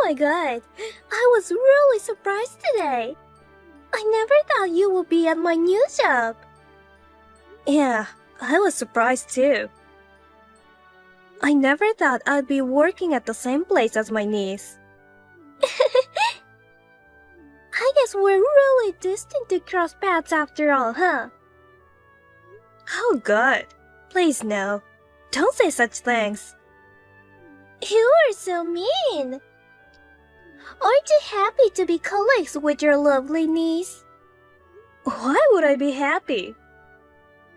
my god, I was really surprised today. I never thought you would be at my new job. Yeah, I was surprised too. I never thought I'd be working at the same place as my niece. I guess we're really destined to cross paths after all, huh? Oh god, please no. Don't say such things. You are so mean. Aren't you happy to be colleagues with your lovely niece? Why would I be happy?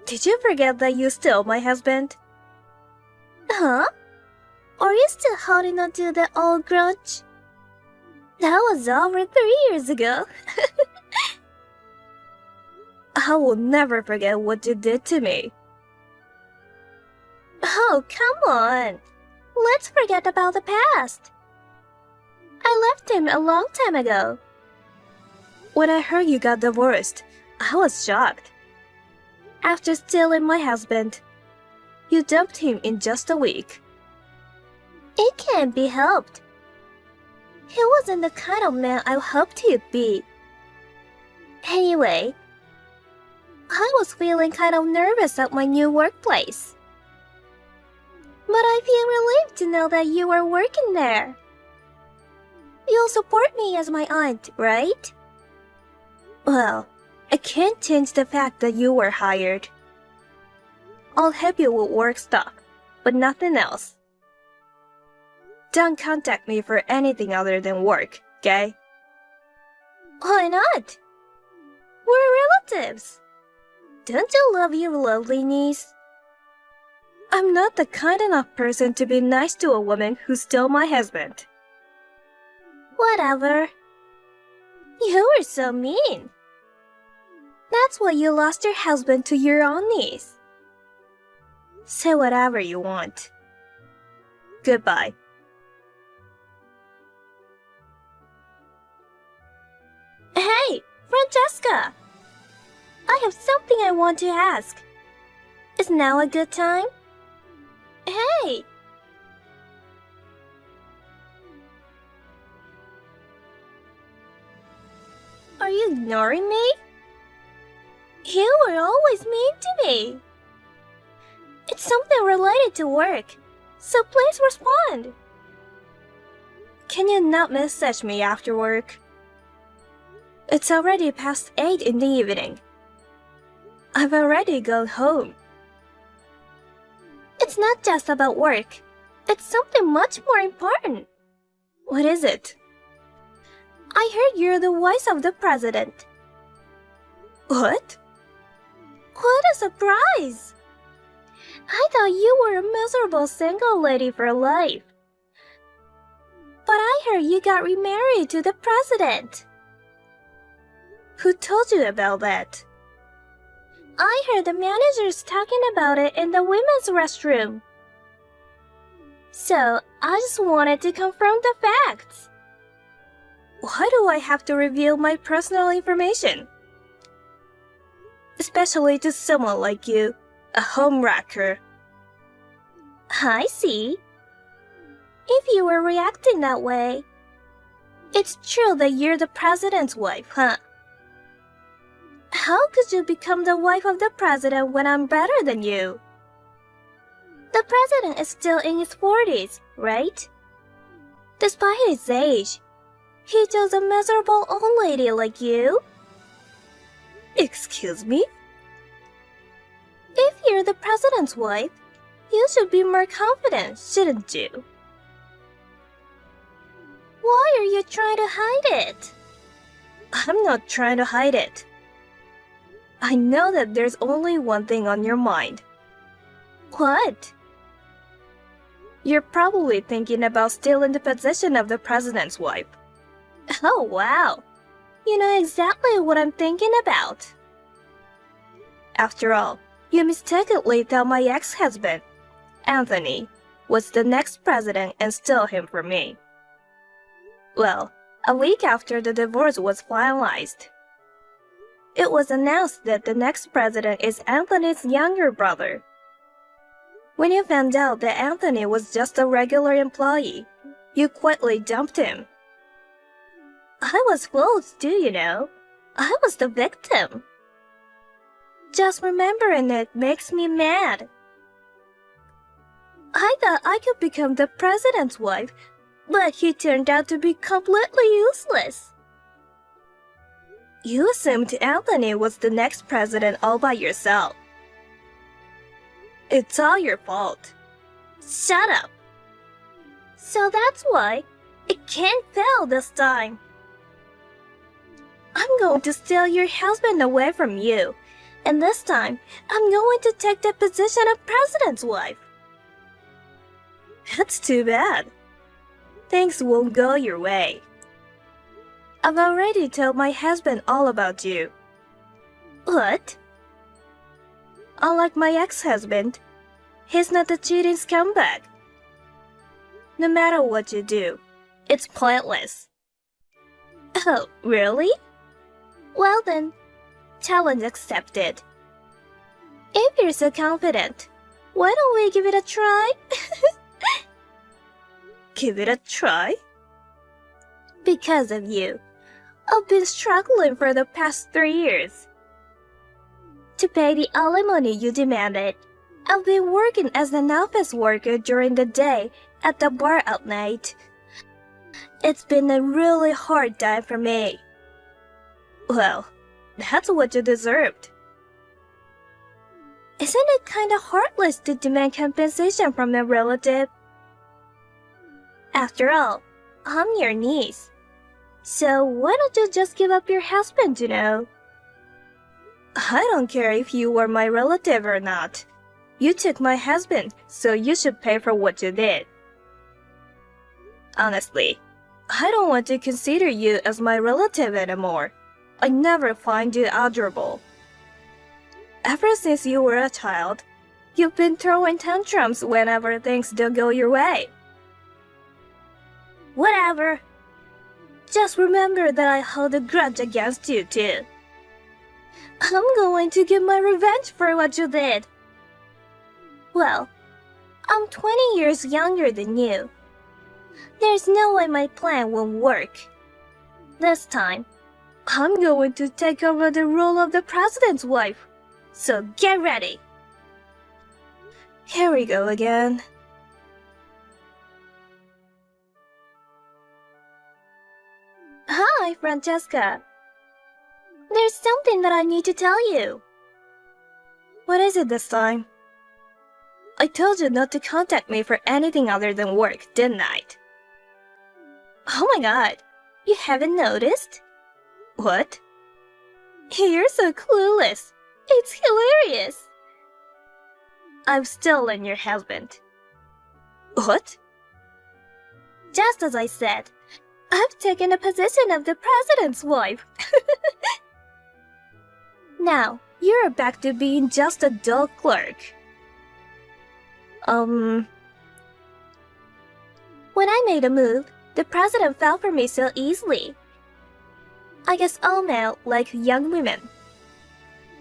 Did you forget that you stole my husband? Huh? Are you still holding on to the old grudge? That was over 3 years ago. I will never forget what you did to me. Oh, come on. Let's forget about the past. I left him a long time ago. When I heard you got divorced, I was shocked. After stealing my husband, you dumped him in just a week. It can't be helped. He wasn't the kind of man I hoped he'd be. Anyway, I was feeling kind of nervous at my new workplace. But I feel relieved to know that you are working there. You'll support me as my aunt, right? Well, I can't change the fact that you were hired. I'll help you with work stuff, but nothing else. Don't contact me for anything other than work, okay? Why not? We're relatives. Don't you love your lovely niece? I'm not the kind enough person to be nice to a woman who stole my husband. Whatever. You were so mean. That's why you lost your husband to your own niece. Say whatever you want. Goodbye. Hey, Francesca! I have something I want to ask. Is now a good time? Hey! Are you ignoring me? You were always mean to me. It's something related to work, so please respond. Can you not message me after work? It's already past 8 in the evening. I've already gone home. It's not just about work. It's something much more important. What is it? I heard you're the wife of the president. What? What a surprise! I thought you were a miserable single lady for life. But I heard you got remarried to the president. Who told you about that? I heard the managers talking about it in the women's restroom. So, I just wanted to confirm the facts. Why do I have to reveal my personal information? Especially to someone like you, a homewrecker. I see. If you were reacting that way, it's true that you're the president's wife, huh? How could you become the wife of the president when I'm better than you? The president is still in his 40s, right? Despite his age, he chose a miserable old lady like you. Excuse me? If you're the president's wife, you should be more confident, shouldn't you? Why are you trying to hide it? I'm not trying to hide it. I know that there's only one thing on your mind. What? You're probably thinking about stealing the position of the president's wife. Oh, wow. You know exactly what I'm thinking about. After all, you mistakenly thought my ex-husband, Anthony, was the next president and stole him from me. Well, a week after the divorce was finalized, it was announced that the next president is Anthony's younger brother. When you found out that Anthony was just a regular employee, you quickly dumped him I was fooled too, you know. I was the victim. Just remembering it makes me mad. I thought I could become the president's wife, but he turned out to be completely useless. You assumed Anthony was the next president all by yourself. It's all your fault. Shut up. So that's why it can't fail this time. I'm going to steal your husband away from you, and this time I'm going to take the position of president's wife. That's too bad. Things won't go your way. I've already told my husband all about you. What? Unlike my ex-husband, he's not a cheating scumbag. No matter what you do, it's pointless. Oh, really? Well then, challenge accepted. If you're so confident, why don't we give it a try? Give it a try? Because of you, I've been struggling for the past 3 years. To pay the alimony you demanded, I've been working as an office worker during the day at the bar at night. It's been a really hard time for me. Well, that's what you deserved. Isn't it kinda heartless to demand compensation from a relative? After all, I'm your niece. So why don't you just give up your husband, you know? I don't care if you were my relative or not. You took my husband, so you should pay for what you did. Honestly, I don't want to consider you as my relative anymore. I never find you adorable. Ever since you were a child, you've been throwing tantrums whenever things don't go your way. Whatever. Just remember that I hold a grudge against you too. I'm going to get my revenge for what you did. Well, I'm 20 years younger than you. There's no way my plan won't work. This time, I'm going to take over the role of the president's wife. So get ready. Here we go again. Hi, Francesca. There's something that I need to tell you. What is it this time? I told you not to contact me for anything other than work, didn't I? Oh my god, you haven't noticed? What? You're so clueless. It's hilarious. I've stolen your husband. What? Just as I said, I've taken the position of the president's wife. Now, you're back to being just a dull clerk. When I made a move, the president fell for me so easily. I guess all men like young women.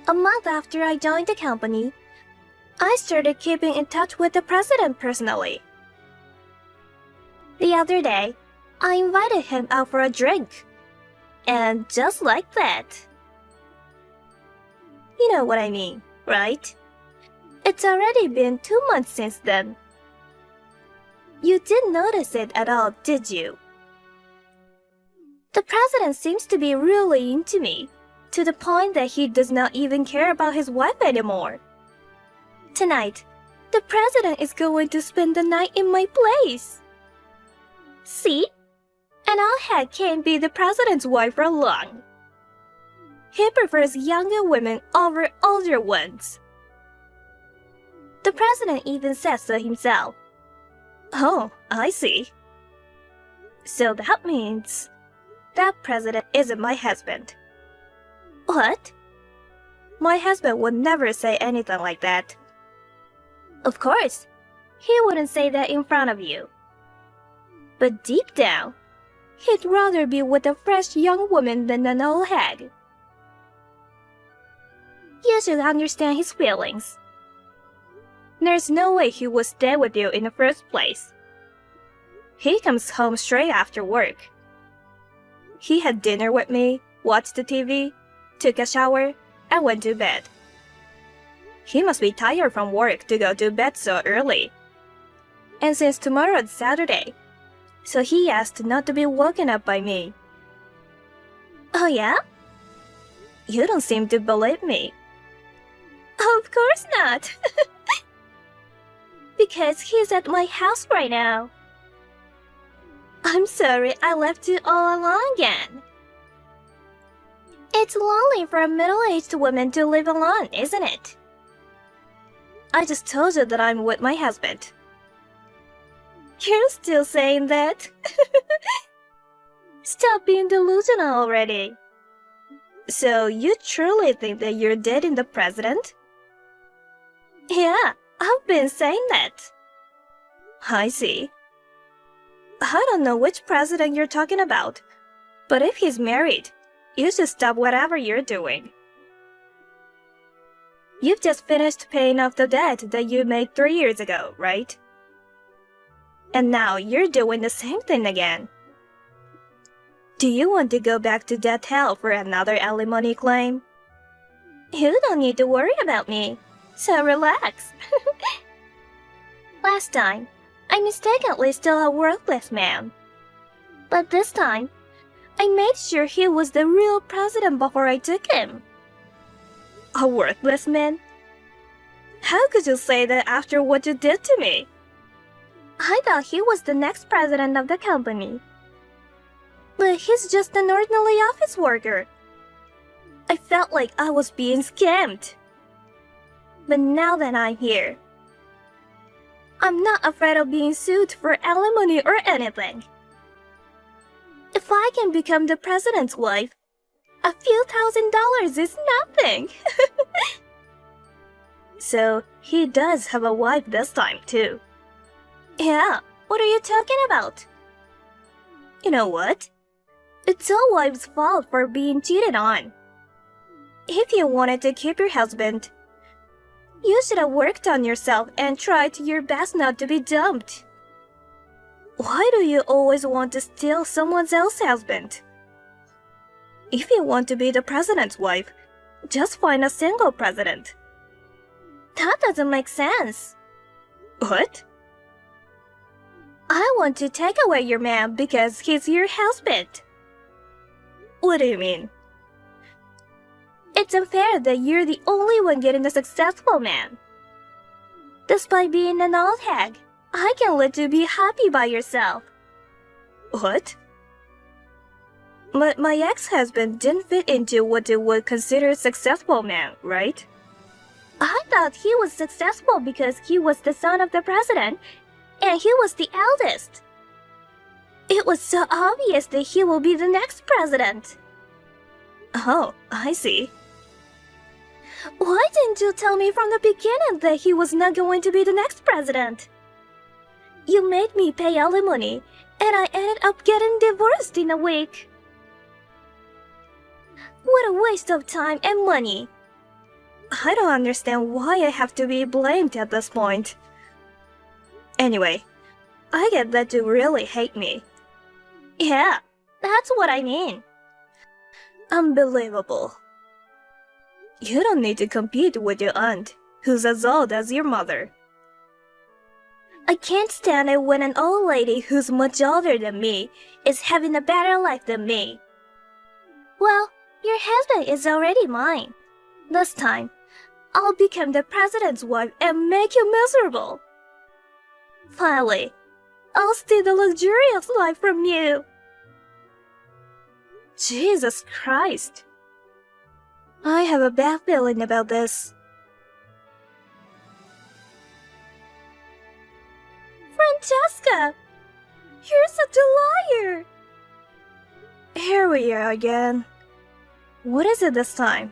A month after I joined the company, I started keeping in touch with the president personally. The other day, I invited him out for a drink. And just like that. You know what I mean, right? It's already been 2 months since then. You didn't notice it at all, did you? The president seems to be really into me, to the point that he does not even care about his wife anymore. Tonight, the president is going to spend the night in my place. See? An old head can't be the president's wife for long. He prefers younger women over older ones. The president even says so himself. Oh, I see. So that means that president isn't my husband. What? My husband would never say anything like that. Of course, he wouldn't say that in front of you. But deep down, he'd rather be with a fresh young woman than an old hag. You should understand his feelings. There's no way he would stay with you in the first place. He comes home straight after work. he had dinner with me, watched the TV, took a shower, and went to bed. He must be tired from work to go to bed so early. And since tomorrow is Saturday, so he asked not to be woken up by me. Oh yeah? You don't seem to believe me. Of course not. Because he's at my house right now. I'm sorry I left you all alone again. It's lonely for a middle-aged woman to live alone, isn't it? I just told you that I'm with my husband. You're still saying that? Stop being delusional already. So you truly think that you're dating the president? Yeah, I've been saying that. I see. I don't know which president you're talking about, but if he's married, you should stop whatever you're doing. You've just finished paying off the debt that you made 3 years ago, right? And now you're doing the same thing again. Do you want to go back to debt hell for another alimony claim? You don't need to worry about me, so relax. Last time, I mistakenly stole a worthless man. But this time, I made sure he was the real president before I took him. A worthless man? How could you say that after what you did to me? I thought he was the next president of the company. But he's just an ordinary office worker. I felt like I was being scammed. But now that I'm here, I'm not afraid of being sued for alimony or anything. If I can become the president's wife, a few $1,000s is nothing. So he does have a wife this time too. Yeah, what are you talking about? You know what? It's all wives' fault for being cheated on. If you wanted to keep your husband, you should have worked on yourself and tried your best not to be dumped. Why do you always want to steal someone else's husband? If you want to be the president's wife, just find a single president. That doesn't make sense. What? I want to take away your man because he's your husband. What do you mean? It's unfair that you're the only one getting a successful man. Despite being an old hag, I can let you be happy by yourself. What? My ex-husband didn't fit into what you would consider a successful man, right? I thought he was successful because he was the son of the president, and he was the eldest. It was so obvious that he will be the next president. Oh, I see. Why didn't you tell me from the beginning that he was not going to be the next president? You made me pay alimony, and I ended up getting divorced in a week. What a waste of time and money. I don't understand why I have to be blamed at this point. Anyway, I get that you really hate me. Yeah, that's what I mean. Unbelievable. You don't need to compete with your aunt, who's as old as your mother. I can't stand it when an old lady who's much older than me is having a better life than me. Well, your husband is already mine. This time, I'll become the president's wife and make you miserable. Finally, I'll steal the luxurious life from you. Jesus Christ. I have a bad feeling about this. Francesca! You're such a liar! Here we are again. What is it this time?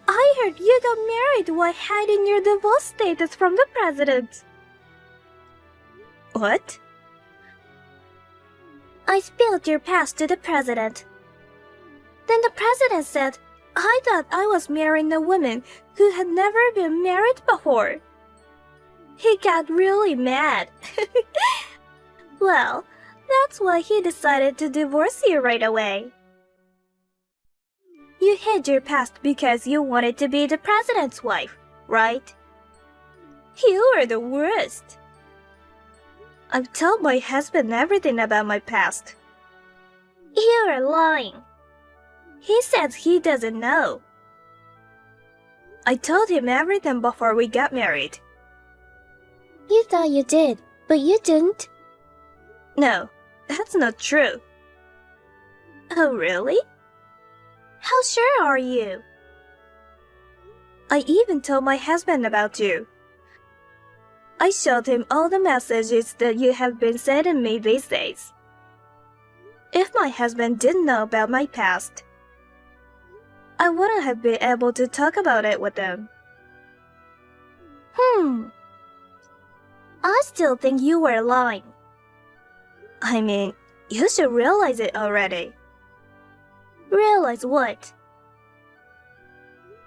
I heard you got married while hiding your divorce status from the president. What? I spilled your past to the president. Then the president said, I thought I was marrying a woman who had never been married before. He got really mad. Well, That's why he decided to divorce you right away. You hid your past because you wanted to be the president's wife, right? You are the worst. I've told my husband everything about my past. You are lying. He says he doesn't know. I told him everything before we got married. You thought you did, but you didn't. No, that's not true. Oh, really? How sure are you? I even told my husband about you. I showed him all the messages that you have been sending me these days. If my husband didn't know about my past, I wouldn't have been able to talk about it with him. I still think you were lying. I mean, you should realize it already. Realize what?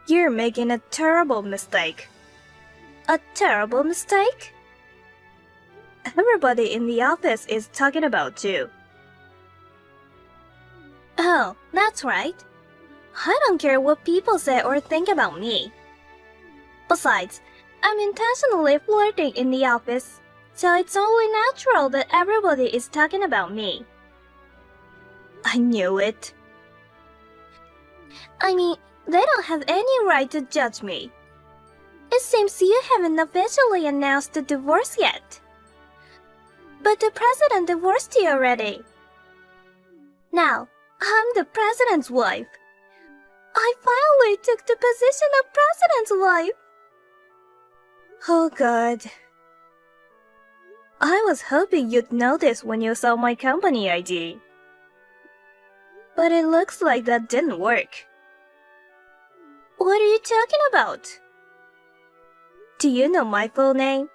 You're making a terrible mistake. A terrible mistake? Everybody in the office is talking about you. Oh, that's right. I don't care what people say or think about me. Besides, I'm intentionally flirting in the office, so it's only natural that everybody is talking about me. I knew it. I mean, they don't have any right to judge me. It seems you haven't officially announced the divorce yet. But the president divorced you already. Now, I'm the president's wife. I finally took the position of president's wife. Oh God. I was hoping you'd notice when you saw my company ID. But it looks like that didn't work. What are you talking about? Do you know my full name?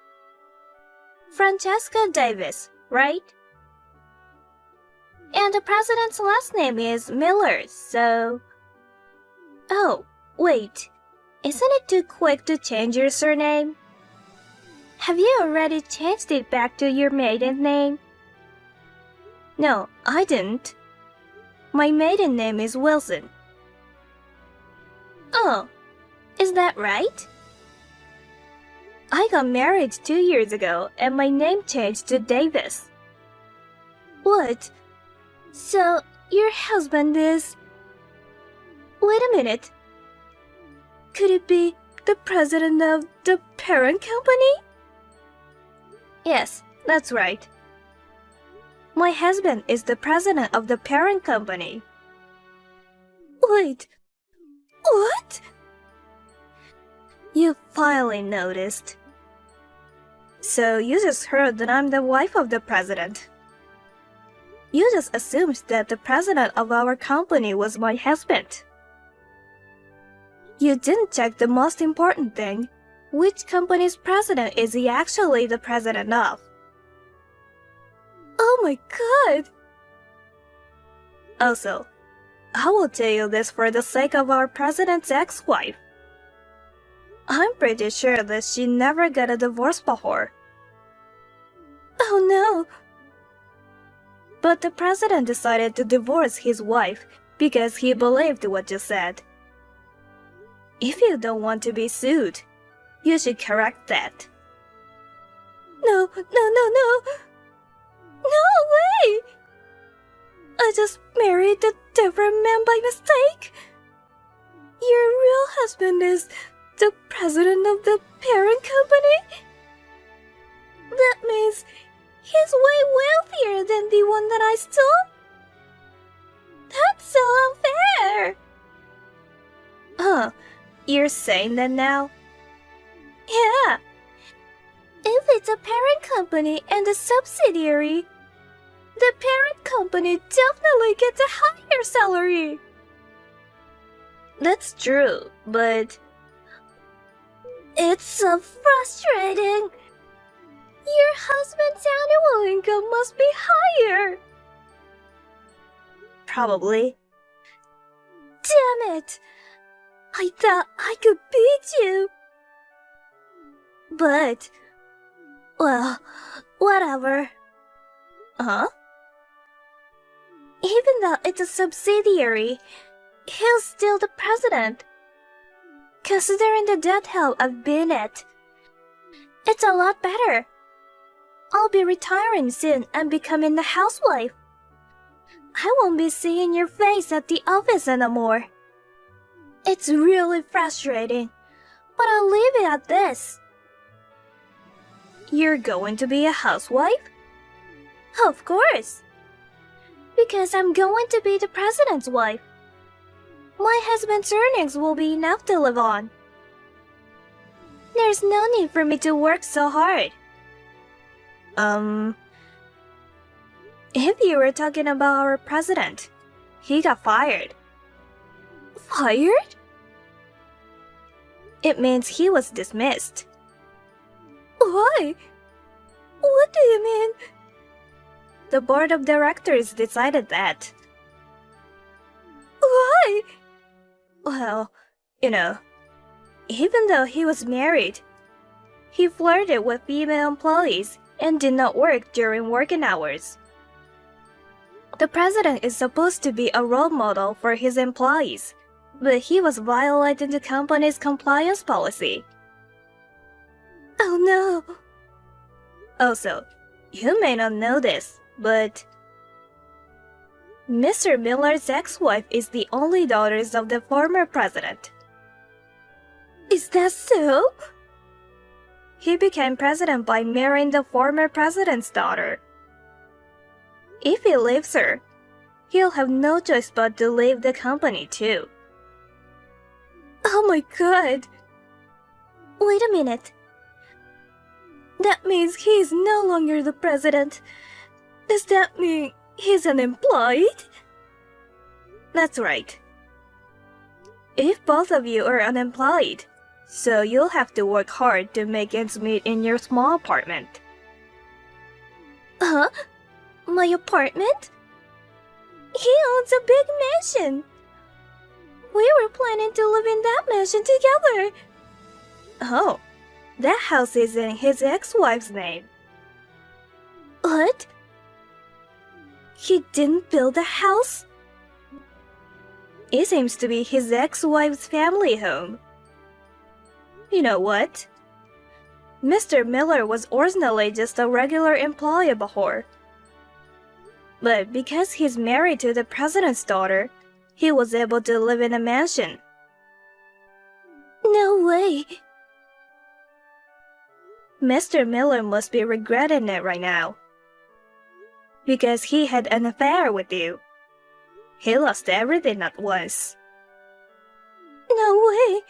Francesca Davis, right? And the president's last name is Miller, so... Oh, wait. Isn't it too quick to change your surname? Have you already changed it back to your maiden name? No, I didn't. My maiden name is Wilson. Oh, is that right? I got married 2 years ago and my name changed to Davis. What? So, your husband is... Wait a minute. Could it be the president of the parent company? Yes, that's right. My husband is the president of the parent company. Wait, what? You finally noticed. So you just heard that I'm the wife of the president. You just assumed that the president of our company was my husband. You didn't check the most important thing. Which company's president is he actually the president of? Oh my God! Also, I will tell you this for the sake of our president's ex-wife. I'm pretty sure that she never got a divorce before. Oh no! But the president decided to divorce his wife because he believed what you said. If you don't want to be sued, you should correct that. No. No way! I just married a different man by mistake. Your real husband is the president of the parent company? That means he's way wealthier than the one that I stole? That's so unfair! Huh, you're saying that now? Yeah. If it's a parent company and a subsidiary, the parent company definitely gets a higher salary. That's true, but... It's so frustrating. Your husband's annual income must be higher. Probably. Damn it! I thought I could beat you. But, well, whatever. Huh? Even though it's a subsidiary, he's still the president. Considering the death hell I've been at, it's a lot better. I'll be retiring soon and becoming a housewife. I won't be seeing your face at the office anymore. It's really frustrating, but I'll leave it at this. You're going to be a housewife? Of course. Because I'm going to be the president's wife. My husband's earnings will be enough to live on. There's no need for me to work so hard. If you were talking about our president, he got fired. Fired? It means he was dismissed. Why? What do you mean? The board of directors decided that. Why? Well, even though he was married, he flirted with female employees and did not work during working hours. The president is supposed to be a role model for his employees, but he was violating the company's compliance policy. Oh no. Also, you may not know this, but Mr. Miller's ex-wife is the only daughter of the former president. Is that so? He became president by marrying the former president's daughter. If he leaves her, he'll have no choice but to leave the company too. Oh my god. Wait a minute. That means he is no longer the president. Does that mean he's unemployed? That's right. If both of you are unemployed, so you'll have to work hard to make ends meet in your small apartment. Huh? My apartment? He owns a big mansion. We were planning to live in that mansion together. Oh, that house is in his ex-wife's name. What? He didn't build a house? It seems to be his ex-wife's family home. You know what? Mr. Miller was originally just a regular employee before. But because he's married to the president's daughter, he was able to live in a mansion. No way. Mr. Miller must be regretting it right now. Because he had an affair with you. He lost everything at once. No way.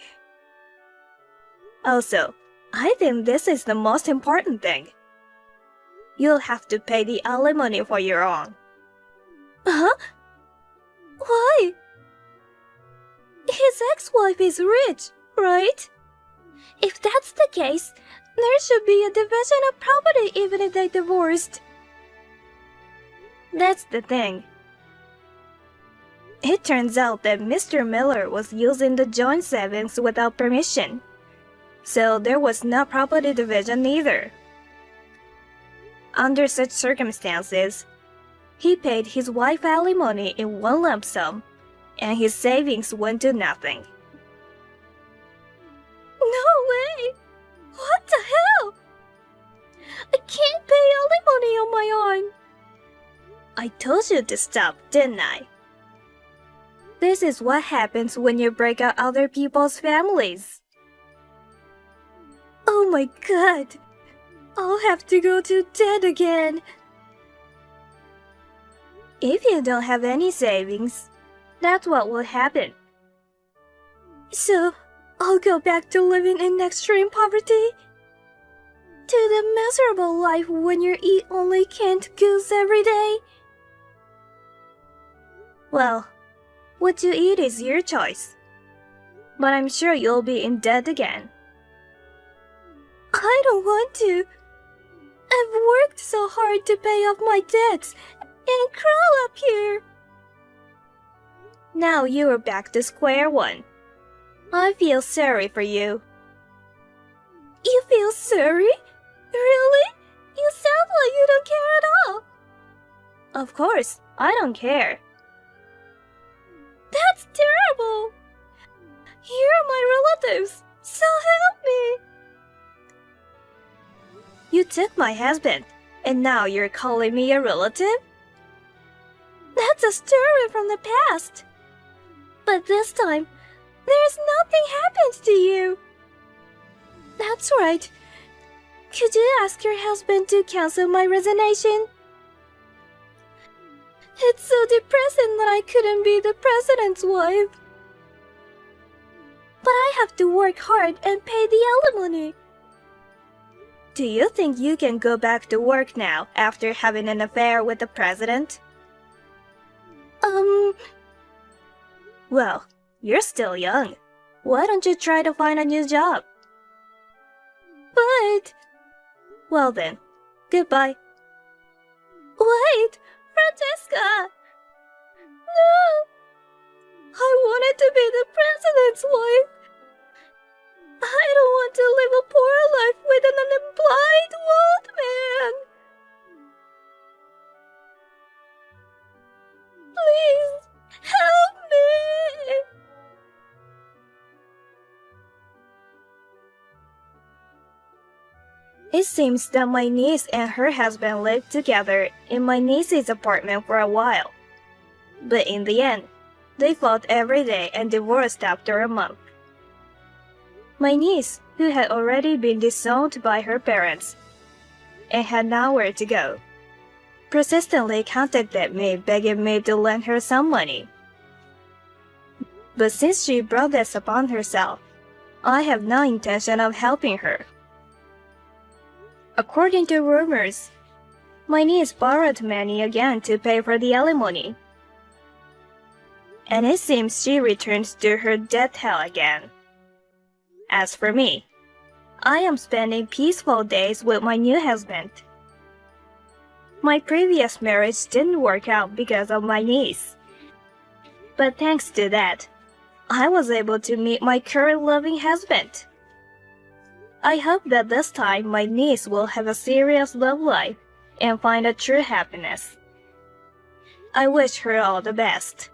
Also, I think this is the most important thing. You'll have to pay the alimony for your own. Huh? Why? His ex-wife is rich, right? If that's the case, there should be a division of property even if they divorced. That's the thing. It turns out that Mr. Miller was using the joint savings without permission, so there was no property division either. Under such circumstances, he paid his wife alimony in one lump sum, and his savings went to nothing. No way! What the hell? I can't pay alimony on my own. I told you to stop, didn't I? This is what happens when you break out other people's families. Oh my god! I'll have to go to debt again. If you don't have any savings, that's what will happen. So, I'll go back to living in extreme poverty? To the miserable life when you eat only canned goods every day? Well, what you eat is your choice. But I'm sure you'll be in debt again. I don't want to. I've worked so hard to pay off my debts and crawl up here. Now you are back to square one. I feel sorry for you. You feel sorry? Really? You sound like you don't care at all. Of course, I don't care. That's terrible! You're my relatives, so help me! You took my husband, and now you're calling me a relative? That's a story from the past. But this time, there's nothing happened to you. That's right. Could you ask your husband to cancel my resignation? It's so depressing that I couldn't be the president's wife. But I have to work hard and pay the alimony. Do you think you can go back to work now after having an affair with the president? Well, you're still young. Why don't you try to find a new job? But... Well then, goodbye. Wait, Francesca! No! I wanted to be the president's wife. I don't want to live a poor life with an unemployed old man. Please, help me! It seems that my niece and her husband lived together in my niece's apartment for a while. But in the end, they fought every day and divorced after a month. My niece, who had already been disowned by her parents and had nowhere to go, persistently contacted me begging me to lend her some money. But since she brought this upon herself, I have no intention of helping her. According to rumors, my niece borrowed money again to pay for the alimony. And it seems she returned to her death hell again. As for me, I am spending peaceful days with my new husband. My previous marriage didn't work out because of my niece. But thanks to that, I was able to meet my current loving husband. I hope that this time my niece will have a serious love life and find a true happiness. I wish her all the best.